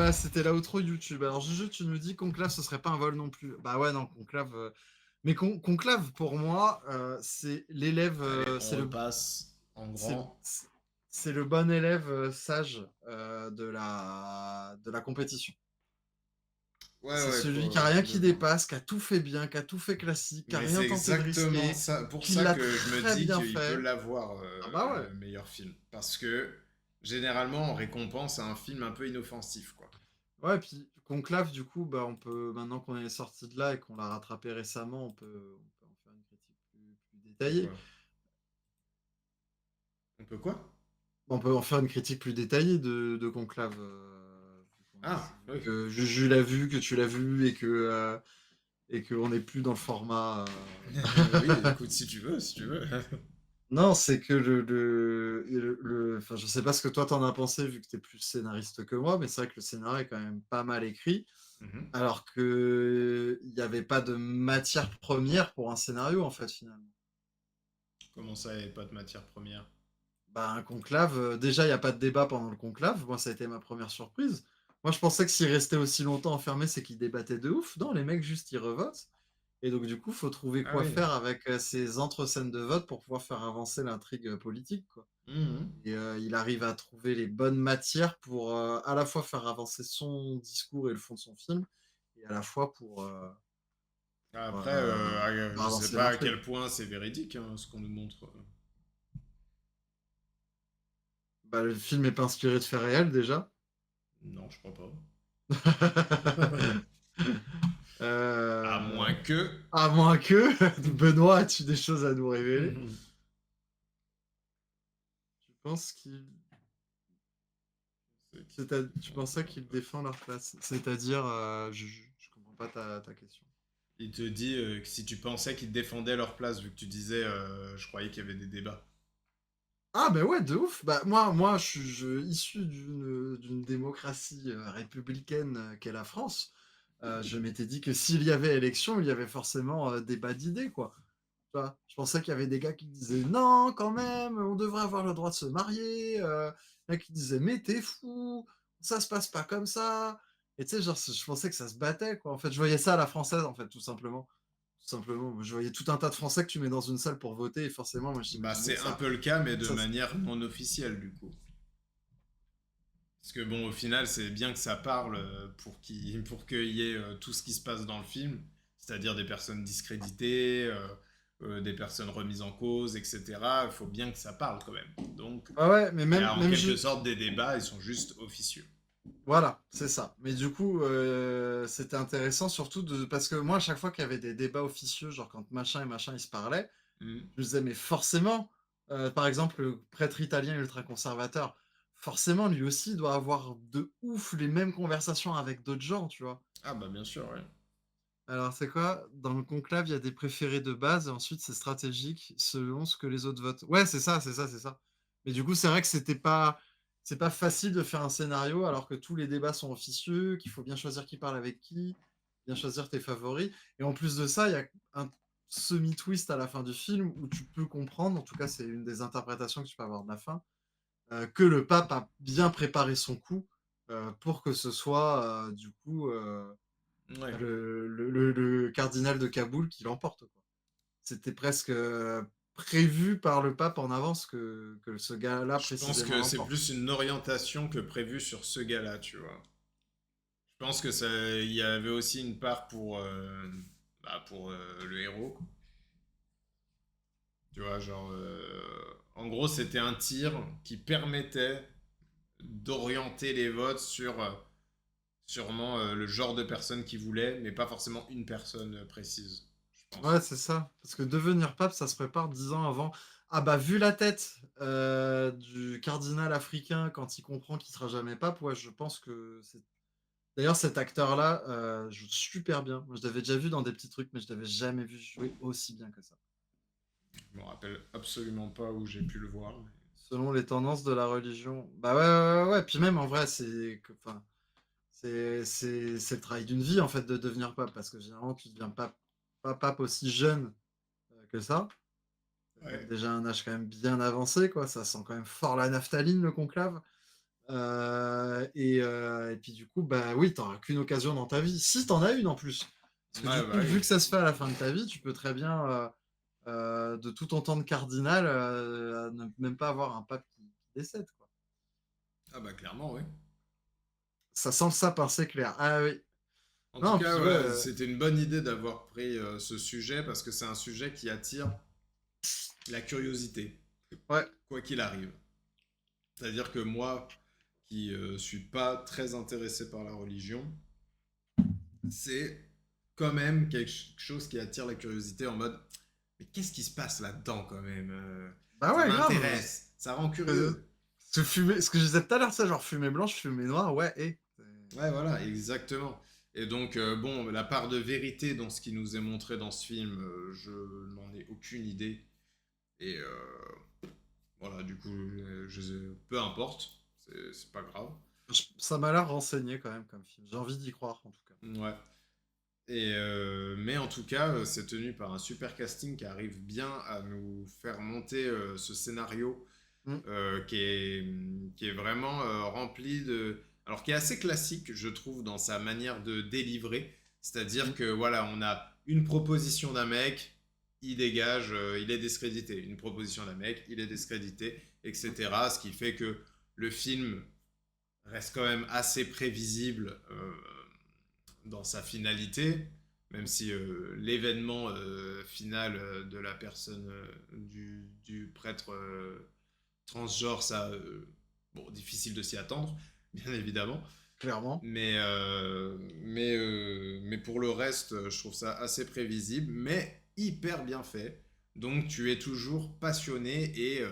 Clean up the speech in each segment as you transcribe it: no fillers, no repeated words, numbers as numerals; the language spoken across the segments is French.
Ouais, c'était l'outro YouTube. Alors, Juju, tu nous dis Conclave, ce serait pas un vol non plus. Bah ouais, non, Conclave. Mais Conclave, pour moi, c'est l'élève, Allez, on repasse en c'est grand. c'est le bon élève sage de la compétition. Ouais, C'est ouais, celui qui a quoi, rien qui complètement. dépasse, qui a tout fait bien, qui a tout fait classique, qui a Mais rien c'est tenté de exactement risquer, ça, pour qui ça l'a que je me très dis bien qu'il peut fait. l'avoir, Ah bah ouais. le meilleur film. Parce que généralement, on récompense un film un peu inoffensif, quoi. Ouais, puis Conclave, du coup, bah, on peut, maintenant qu'on est sorti de là et qu'on l'a rattrapé récemment, on peut en faire une critique plus De détaillée. quoi? On peut quoi? On peut en faire une critique plus détaillée de Conclave, Ah, vu oui. que Juju l'a vu, que tu l'as vu et qu'on n'est plus dans le format. Oui, écoute, si tu veux, si tu veux. Non, c'est que enfin, je sais pas ce que toi t'en as pensé vu que t'es plus scénariste que moi, mais c'est vrai que le scénario est quand même pas mal écrit, Mhm. alors que il n'y avait pas de matière première pour un scénario en fait finalement. Comment ça, il n'y a pas de matière première? Bah, un conclave, déjà il n'y a pas de débat pendant le conclave, moi ça a été ma première surprise. Moi je pensais que s'il restait aussi longtemps enfermé, c'est qu'il débattait de ouf. Non, les mecs juste ils revotent. Et donc du coup, faut trouver Ah quoi oui. faire avec ces entre-scènes de vote pour pouvoir faire avancer l'intrigue politique, quoi. Mhm. Et il arrive à trouver les bonnes matières pour à la fois faire avancer son discours et le fond de son film, et à la fois pour, Après, faire je sais avancer pas à l'intrigue. quel point c'est véridique, hein, ce qu'on nous montre. Bah, le film est pas inspiré de faits réels déjà. Non, je crois pas. À moins Euh, que. à moins que Benoît a-tu des choses à nous révéler. Tu penses qu'il Ceux qui Tu défendent pensais leur qu'il place. défend leur place? C'est-à-dire, je comprends pas ta question. Il te dit que si tu pensais qu'ils défendaient leur place, vu que tu disais, je croyais qu'il y avait des débats. Ah ben ouais, de ouf. Bah moi, issu d'une démocratie républicaine qu'est la France. Je m'étais dit que s'il y avait élection, il y avait forcément débat d'idées, quoi. Tu vois, je pensais qu'il y avait des gars qui disaient non, quand même, on devrait avoir le droit de se marier. Il y en a qui disaient mais t'es fou, ça se passe pas comme ça. Et tu sais, genre, je pensais que ça se battait, quoi. En fait, je voyais ça à la française, en fait, tout simplement. Tout simplement, je voyais tout un tas de Français que tu mets dans une salle pour voter, et forcément, moi, Bah, j'imaginais c'est que un ça, peu le cas, mais de ça, manière non officielle, du coup. Parce que bon, au final, c'est bien que ça parle pour qu'il y ait tout ce qui se passe dans le film, c'est-à-dire des personnes discréditées, des personnes remises en cause, etc. Il faut bien que ça parle quand même. Donc, ah ouais, mais il y a en même quelque sorte des débats, ils sont juste officieux. voilà, c'est ça. Mais du coup, c'était intéressant surtout parce que moi, à chaque fois qu'il y avait des débats officieux, genre quand machin et machin ils se parlaient, Mhm. je me disais, mais forcément, par exemple, le prêtre italien ultra-conservateur, forcément, lui aussi doit avoir de ouf les mêmes conversations avec d'autres gens, tu vois. Ah bah bien sûr, ouais. Alors, c'est quoi? Dans le conclave, il y a des préférés de base, et ensuite, c'est stratégique selon ce que les autres votent. Ouais, c'est ça, c'est ça, c'est ça. Mais du coup, c'est vrai que c'est pas facile de faire un scénario alors que tous les débats sont officieux, qu'il faut bien choisir qui parle avec qui, bien choisir tes favoris. Et en plus de ça, il y a un semi-twist à la fin du film où tu peux comprendre, en tout cas, c'est une des interprétations que tu peux avoir de la fin, que le pape a bien préparé son coup pour que ce soit, du coup, Ouais. le cardinal de Kaboul qui l'emporte, quoi. C'était presque prévu par le pape en avance que ce gars-là Je pense précisément que c'est l'emporte. plus une orientation que prévu sur ce gars-là, tu vois. Je pense que ça, il y avait aussi une part pour le héros, quoi. Tu vois, genre, en gros, c'était un tir qui permettait d'orienter les votes sur sûrement le genre de personne qu'il voulait, mais pas forcément une personne précise, je Ouais, pense. c'est ça. Parce que devenir pape, ça se prépare 10 ans avant. Ah bah, vu la tête du cardinal africain quand il comprend qu'il sera jamais pape, ouais, je pense que c'est... D'ailleurs, cet acteur-là joue super bien. Moi, je l'avais déjà vu dans des petits trucs, mais je l'avais jamais vu jouer aussi bien que ça. Je me rappelle absolument pas où j'ai pu le voir. Selon les tendances de la religion. Bah ouais, ouais, ouais, ouais. Puis même en vrai, enfin, c'est le travail d'une vie en fait de devenir pape parce que généralement tu deviens pas pape aussi jeune que ça. Ouais. Déjà un âge quand même bien avancé quoi. Ça sent quand même fort la naphtaline le conclave. Et puis du coup, bah oui, tu qu'une occasion dans ta vie. Si tu en as une en plus. Parce que du Ouais, coup, bah vu oui. que ça se fait à la fin de ta vie, tu peux très bien, de tout ton temps de cardinal, ne même pas avoir un pape qui décède, quoi. Ah bah clairement, oui. Ça sent le sapin, c'est clair. Ah oui. En tout Non, cas, puis ouais, voilà, c'était une bonne idée d'avoir pris ce sujet parce que c'est un sujet qui attire la curiosité, ouais, quoi qu'il arrive. C'est-à-dire que moi, qui suis pas très intéressé par la religion, c'est quand même quelque chose qui attire la curiosité en mode, mais qu'est-ce qui se passe là-dedans quand même bah ça ouais, grave. m'intéresse, ça rend Heu, curieux. ce que je disais tout à l'heure, ça, genre fumée blanche, fumée noire, ouais et Ouais, voilà, exactement. Et donc, bon, la part de vérité dans ce qui nous est montré dans ce film, je n'en ai aucune idée. Et voilà, du coup, peu importe, c'est pas grave. ça m'a l'air renseigné quand même comme film. J'ai envie d'y croire, en tout cas. Ouais. Et mais en tout cas, c'est tenu par un super casting qui arrive bien à nous faire monter ce scénario Mmh. qui est vraiment rempli de... Alors, qui est assez classique, je trouve, dans sa manière de délivrer. C'est-à-dire Mmh. que, voilà, on a une proposition d'un mec, il dégage, il est discrédité. Une proposition d'un mec, il est discrédité, Mmh. etc. Ce qui fait que le film reste quand même assez prévisible dans sa finalité, même si l'événement final de la personne, du prêtre transgenre, ça, bon, difficile de s'y attendre, bien évidemment. Clairement. Mais pour le reste, je trouve ça assez prévisible, mais hyper bien fait. Donc tu es toujours passionné et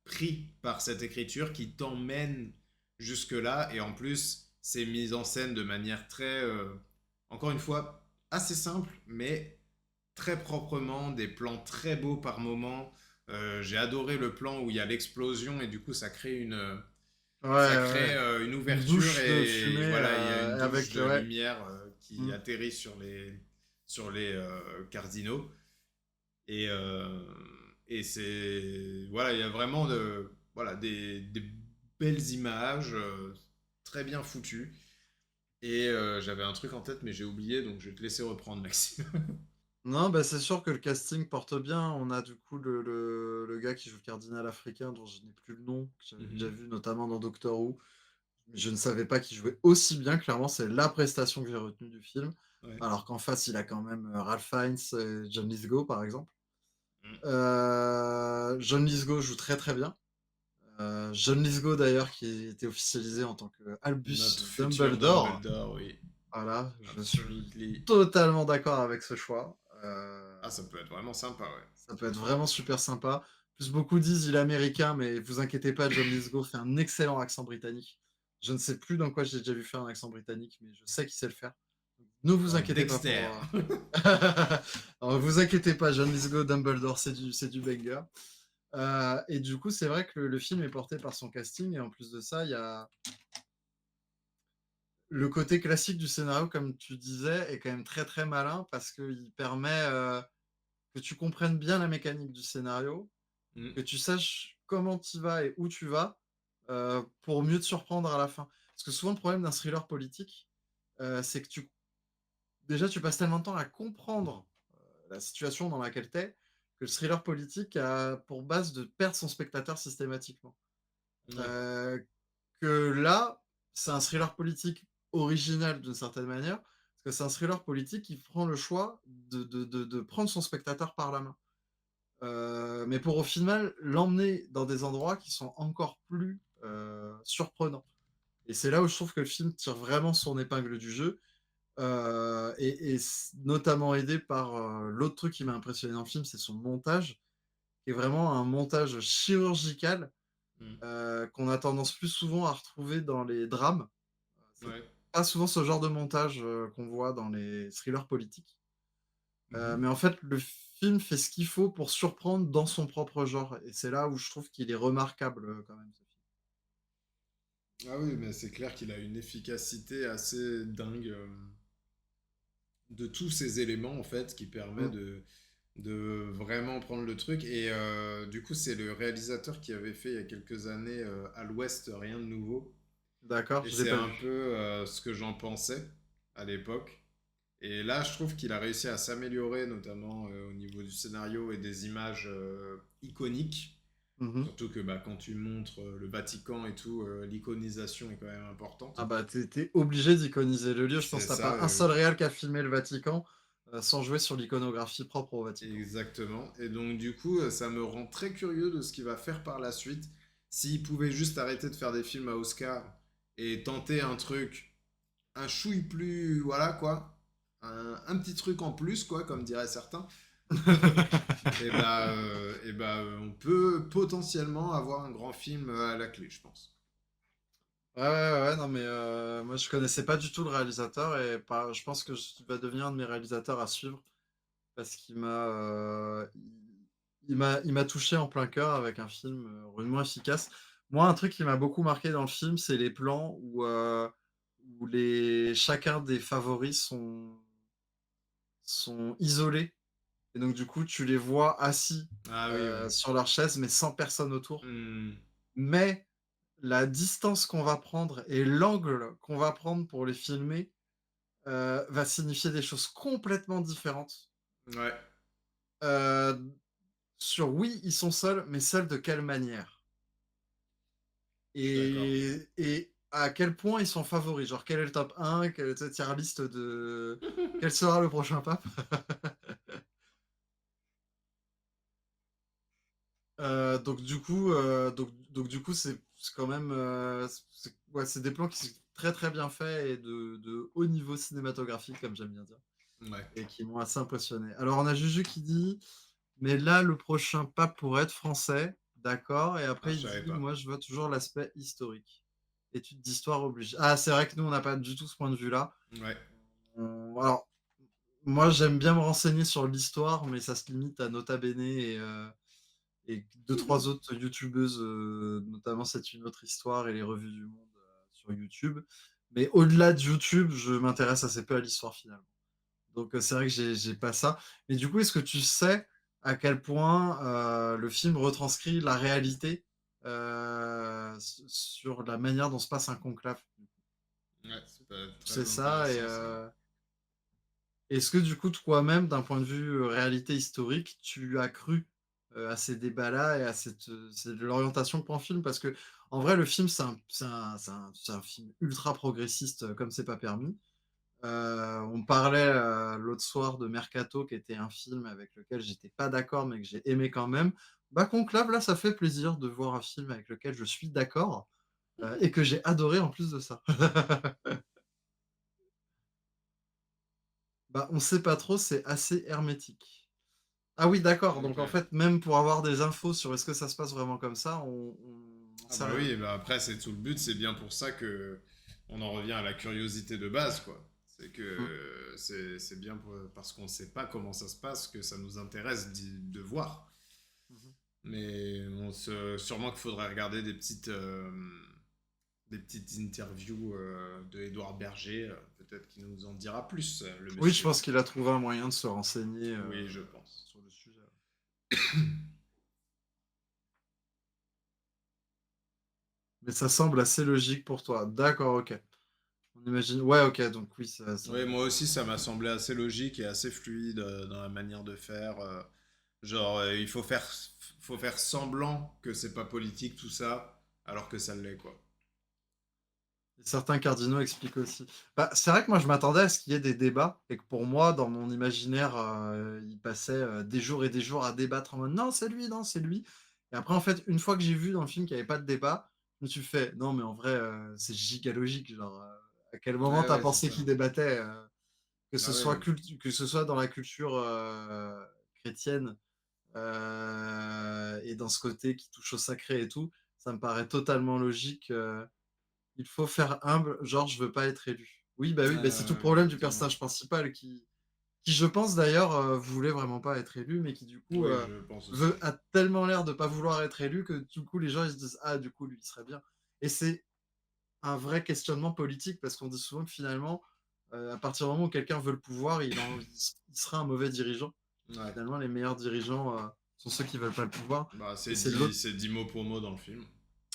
pris par cette écriture qui t'emmène jusque-là. Et en plus, c'est mis en scène de manière très, encore une fois, assez simple, mais très proprement, des plans très beaux par moment. J'ai adoré le plan où il y a l'explosion et du coup Ouais, ça ouais. crée une Une ouverture douche de et fumée, voilà, il y a une douche avec de ouais. lumière qui Mmh. atterrit sur les cardinaux. Et, euh, et c'est. Voilà, il y a vraiment voilà, des belles images, très bien foutues. Et j'avais un truc en tête, mais j'ai oublié, donc je vais te laisser reprendre, Maxime. Non, bah, c'est sûr que le casting porte bien. On a du coup le gars qui joue le cardinal africain dont je n'ai plus le nom, que j'avais déjà Mhm. vu notamment dans Doctor Who. Je ne savais pas qu'il jouait aussi bien. Clairement, c'est la prestation que j'ai retenue du film. Ouais. Alors qu'en face, il a quand même, Ralph Fiennes et John Lithgow, par exemple. Mm. John Lithgow joue très, très bien. John Lithgow d'ailleurs qui était officialisé en tant que Notre Albus futur Dumbledore. Dumbledore, oui. Voilà, je suis Absolutely. totalement d'accord avec ce choix. Ah, ça peut être vraiment sympa, ouais. Ça peut être vraiment super sympa. Plus beaucoup disent il est américain, mais vous inquiétez pas, John Lithgow fait un excellent accent britannique. Je ne sais plus dans quoi j'ai déjà vu faire un accent britannique, mais je sais qu'il sait le faire. Ne vous Dans inquiétez pas Dexter. pour. Alors, vous inquiétez pas, John Lithgow, Dumbledore, c'est du banger. Et du coup, c'est vrai que le film est porté par son casting, et en plus de ça, il y a le côté classique du scénario, comme tu disais, est quand même très très malin parce qu'il permet que tu comprennes bien la mécanique du scénario, Mm. que tu saches comment tu vas et où tu vas, pour mieux te surprendre à la fin. Parce que souvent, le problème d'un thriller politique, c'est que déjà, tu passes tellement de temps à comprendre la situation dans laquelle tu es, que le thriller politique a pour base de perdre son spectateur systématiquement. Ouais. Heu, que là, c'est un thriller politique original d'une certaine manière, parce que c'est un thriller politique qui prend le choix de prendre son spectateur par la main. Mais pour au final l'emmener dans des endroits qui sont encore plus, surprenants. Et c'est là où je trouve que le film tire vraiment son épingle du jeu, et notamment aidé par, l'autre truc qui m'a impressionné dans le film, c'est son montage, qui est vraiment un montage chirurgical, Mm. qu'on a tendance plus souvent à retrouver dans les drames. C'est Ouais. pas souvent ce genre de montage, qu'on voit dans les thrillers politiques. Mhm. Mais en fait, le film fait ce qu'il faut pour surprendre dans son propre genre, et c'est là où je trouve qu'il est remarquable, quand même, ce film. Ah oui, mais c'est clair qu'il a une efficacité assez dingue de tous ces éléments en fait qui permet Mmh. de vraiment prendre le truc. Et du coup, c'est le réalisateur qui avait fait il y a quelques années À l'Ouest, rien de nouveau. D'accord, Et je l'ai c'est pas un vu. peu ce que j'en pensais à l'époque. Et là, je trouve qu'il a réussi à s'améliorer, notamment au niveau du scénario et des images iconiques. Mmh. Surtout que bah, quand tu montres le Vatican et tout, l'iconisation est quand même Ah importante. bah, tu obligé d'iconiser le lieu. Je pense C'est que tu ça, pas un seul réal qui a filmé le Vatican, sans jouer sur l'iconographie propre au Vatican. exactement. Et donc du coup, ça me rend très curieux de ce qu'il va faire par la suite. S'il pouvait juste arrêter de faire des films à Oscar et tenter un truc, un chouille plus, voilà quoi, un petit truc en plus quoi, comme diraient certains. On peut potentiellement avoir un grand film à la clé, je pense. Ouais, ouais, ouais, non mais moi je connaissais pas du tout le réalisateur et pas je pense que il va devenir un de mes réalisateurs à suivre parce qu'il m'a, il m'a touché en plein cœur avec un film, rudement efficace. Moi, un truc qui m'a beaucoup marqué dans le film, c'est les plans où les chacun des favoris sont isolés et donc du coup, tu les vois assis, Ah oui, oui. sur leur chaise mais sans personne autour. Hmm, Mais la distance qu'on va prendre et l'angle qu'on va prendre pour les filmer, va signifier des choses complètement différentes. ouais, Heu, sur oui, ils sont seuls, mais seuls de quelle manière? je suis d'accord. Et à quel point ils sont favoris? Genre quel est le top 1? Quelle est ta tier list de quel sera le prochain pape? Donc du coup, c'est quand même, c'est ouais, c'est des plans qui sont très, très bien faits et de haut niveau cinématographique, comme j'aime bien dire. Ouais. Et qui m'ont assez impressionné. Alors on a Juju qui dit: «Mais là, le prochain pape pourrait être français». D'accord et Ah, après je il savais dit: pas. «Moi, je vois toujours l'aspect historique. Étude d'histoire oblige». Ah, c'est vrai que nous, on n'a pas du tout ce point de vue-là. Ouais. Alors, moi, j'aime bien me renseigner sur l'histoire, mais ça se limite à Nota Bene et 2-3 autres youtubeuses, notamment C'est une autre histoire et les revues du monde, sur YouTube. Mais au-delà de YouTube, je m'intéresse assez peu à l'histoire finalement. Donc, c'est vrai que j'ai pas ça. Mais du coup, est-ce que tu sais à quel point, le film retranscrit la réalité, sur la manière dont se passe un conclave? Ouais, c'est pas C'est très ça et intéressant ça. est-ce que du coup, toi-même, d'un point de vue, réalité historique, tu as cru, à ces débats-là et à c'est l'orientation que prend le film? Parce que en vrai, le film, c'est un film ultra progressiste, comme c'est pas permis. On parlait, l'autre soir de Mercato, qui était un film avec lequel j'étais pas d'accord, mais que j'ai aimé quand même. Bah, Conclave, là, ça fait plaisir de voir un film avec lequel je suis d'accord, et que j'ai adoré en plus de ça. Bah, on sait pas trop, c'est assez hermétique. Ah oui, d'accord, donc en Ok. fait, même pour avoir des infos sur est-ce que ça se passe vraiment comme ça, on n'en Ah sait bah rien. oui, bah après c'est tout le but, c'est bien pour ça que on en revient à la curiosité de base, quoi. C'est Mmh. que c'est bien parce qu'on sait pas comment ça se passe que ça nous intéresse de voir. Mmh. Mais sûrement qu'il faudrait regarder des petites interviews de Édouard Berger, peut-être qu'il nous en dira plus, le Oui, je monsieur. pense qu'il a trouvé un moyen de se renseigner, Oui, je pense. sur le sujet. Mais ça semble assez logique pour toi. D'accord, OK. On imagine ouais, OK, donc oui, ça Oui, moi aussi, ça m'a semblé assez logique et assez fluide dans la manière de faire. Genre, il faut faire semblant que c'est pas politique tout ça, alors que ça l'est, quoi. certains cardinaux expliquent aussi. Bah, c'est vrai que moi, je m'attendais à ce qu'il y ait des débats et que pour moi, dans mon imaginaire, ils passaient, des jours et des jours à débattre en mode: «Non, c'est lui, non, c'est lui» et après, en fait, une fois que j'ai vu dans le film qu'il y avait pas de débat, je me suis fait: «Non, mais en vrai, c'est giga logique, genre, à quel moment Ouais, tu as ouais, c'est pensé ça. qu'ils débattaient?» Ah ouais. Que ce soit dans la culture, chrétienne, et dans ce côté qui touche au sacré et tout, ça me paraît totalement logique, il faut faire humble, genre je veux pas être élu. Oui, bah, oui, bah, c'est tout le problème du Exactement. personnage principal qui je pense d'ailleurs, voulait vraiment pas être élu, mais qui du coup, Oui, je pense aussi. veut a tellement l'air de pas vouloir être élu que du coup les gens ils se disent: «Ah du coup lui il serait bien» et c'est un vrai questionnement politique parce qu'on dit souvent que finalement, à partir du moment où quelqu'un veut le pouvoir, il sera un mauvais dirigeant. Ouais. Finalement les meilleurs dirigeants, sont ceux qui veulent pas le pouvoir Bah, et c'est l'autre c'est dit mot pour mot dans le film.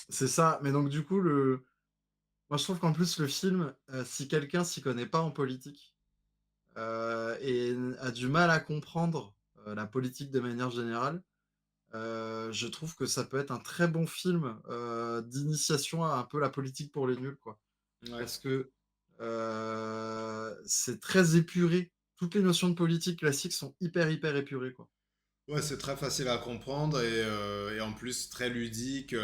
c'est ça, mais donc du coup le Moi, je trouve qu'en plus, le film, si quelqu'un s'y connaît pas en politique, et a du mal à comprendre, la politique de manière générale, je trouve que ça peut être un très bon film, d'initiation à un peu la politique pour les nuls, quoi. Ouais. Parce que, c'est très épuré. Toutes les notions de politique classiques sont hyper, hyper épurées, quoi. Ouais, c'est très facile à comprendre et en plus très ludique,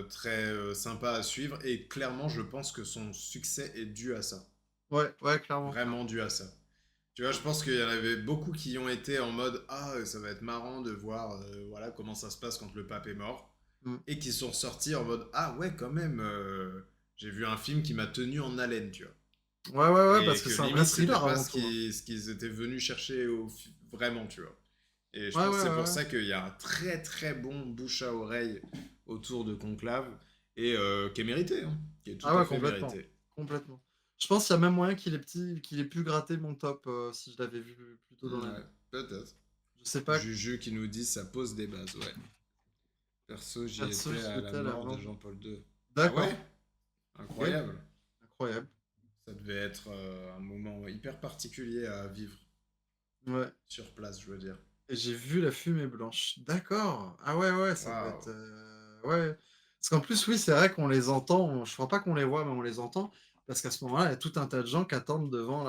très sympa à suivre. Et clairement, je pense que son succès est dû à ça. Ouais, ouais, clairement, Vraiment clairement. dû à ça. Tu vois, je pense qu'il y en avait beaucoup qui ont été en mode ah, ça va être marrant de voir voilà, comment ça se passe quand le pape est mort. Mmh. Et qui sont sortis en mode ah, ouais, quand même, j'ai vu un film qui m'a tenu en haleine, tu vois. Ouais, ouais, ouais, parce Et que que c'est un vrai limite, c'était thriller pas avant tout, hein. ce qu'ils étaient venus chercher vraiment, tu vois. Et je Ouais, pense ouais, que c'est ouais, pour ouais. ça qu'il y a un très très bon bouche à oreille autour de Conclave et qui est mérité, hein, qui est tout Ah à ouais, fait complètement, mérité. complètement. Je pense qu'il y a même moyen qu'il ait pu gratter mon top, si je l'avais vu plus tôt dans Ouais, l'année. peut-être. Je sais pas, Juju qui nous dit ça pose des bases, ouais. Perso, j'y perso, étais j'y à la étais à la mort de mort. Jean-Paul II. Ah D'accord, ouais? OK, Incroyable. incroyable. Ça devait être un moment hyper particulier à vivre Ouais, sur place, je veux dire. et j'ai vu La Fumée blanche. D'accord. Ah ouais, ouais, ça doit être, Waouh. ouais. Parce qu'en plus, oui, c'est vrai qu'on les entend, je crois pas qu'on les voit, mais on les entend, parce qu'à ce moment-là, il y a tout un tas de gens qui attendent devant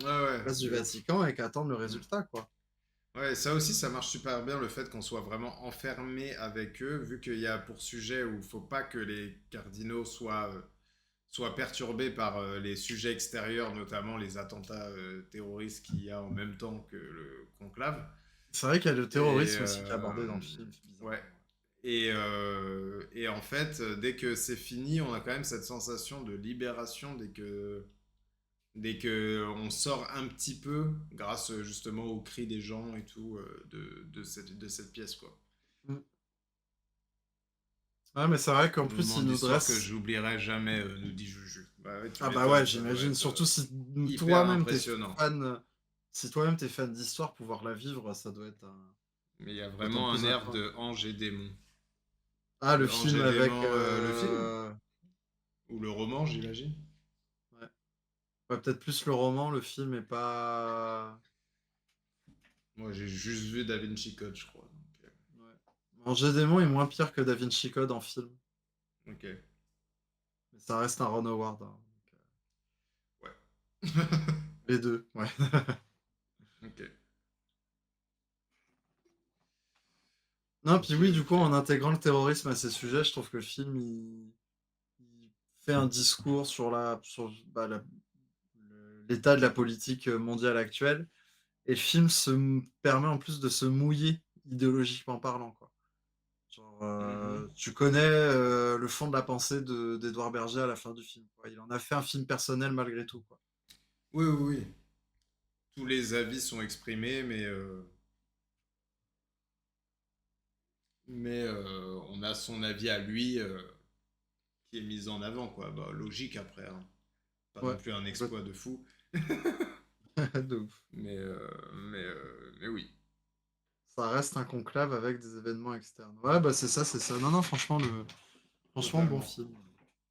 Ouais, la ouais, place du de ouf. Vatican et qui attendent le Mm. résultat, quoi. Ouais, ça aussi, ça marche super bien, le fait qu'on soit vraiment enfermé avec eux, vu qu'il y a pour sujet où il faut pas que les cardinaux soient perturbés par les sujets extérieurs, notamment les attentats terroristes qu'il y a en même temps que le conclave. C'est vrai qu'il y a le Et terrorisme aussi qui est abordé dans le film, ouais. bizarrement, Et en fait, dès que c'est fini, on a quand même cette sensation de libération dès que on sort un petit peu, grâce justement aux cris des gens et tout, de cette pièce, quoi. ouais. Mmh. Ouais, mais c'est vrai qu'en Un plus, moment il nous d'histoire que dresse. j'oublierai jamais, nous dit Juju. Bah ouais, tu Ah bah ouais, m'étonnes, ça doit j'imagine, être surtout si hyper toi-même t'es impressionnant. fan, si toi-même t'es fan d'histoire, pouvoir la vivre, ça doit être, Mais il y a d'autant vraiment un plus air incroyable. de Ange et démon. Ah, le De Ange film et avec, démon, le film? Ou le roman, j'imagine? ouais. Ouais, peut-être plus le roman, le film est pas, Moi, j'ai juste vu Da Vinci Code, je crois. Donc, ouais. Angers Démon est moins pire que Da Vinci Code en film, ok. mais ça reste un Ron Howard, hein, donc, Ouais. les 2, ouais. Ok. Non, puis Ok, oui, du coup, ok. en intégrant le terrorisme à ces sujets, je trouve que le film, il fait un discours sur bah, l'état de la politique, mondiale actuelle. Et le film permet en plus de se mouiller idéologiquement parlant, quoi. Genre, Mhm. tu connais, le fond de la pensée d'Édouard Berger à la fin du film, quoi. Il en a fait un film personnel malgré tout, quoi. Oui, oui, oui. Tous les avis sont exprimés, mais on a son avis à lui qui est mis en avant, quoi. Bah, logique après, hein. Pas non Ouais, plus un exploit complètement. de fou, De ouf. mais oui. Ça reste un conclave avec des événements externes. Ouais, bah, c'est ça, c'est ça. Non, non, franchement, bon Totalement. film.